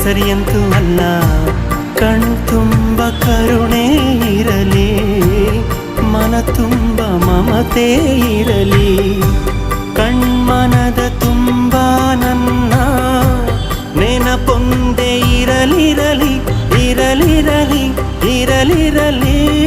ಸರಿಯಂತೂ ಅಲ್ಲ. ಕಣ್ತುಂಬ ಕರುಣೆ ಇರಲಿ, ಮನ ತುಂಬ ಮಮತೆ ಇರಲಿ. ಕಣ್ಮನದ ತುಂಬ ನನ್ನ ನೆನಪೊಂದೆ ಇರಲಿರಲಿ, ಇರಲಿರಲಿ, ಇರಲಿರಲಿ.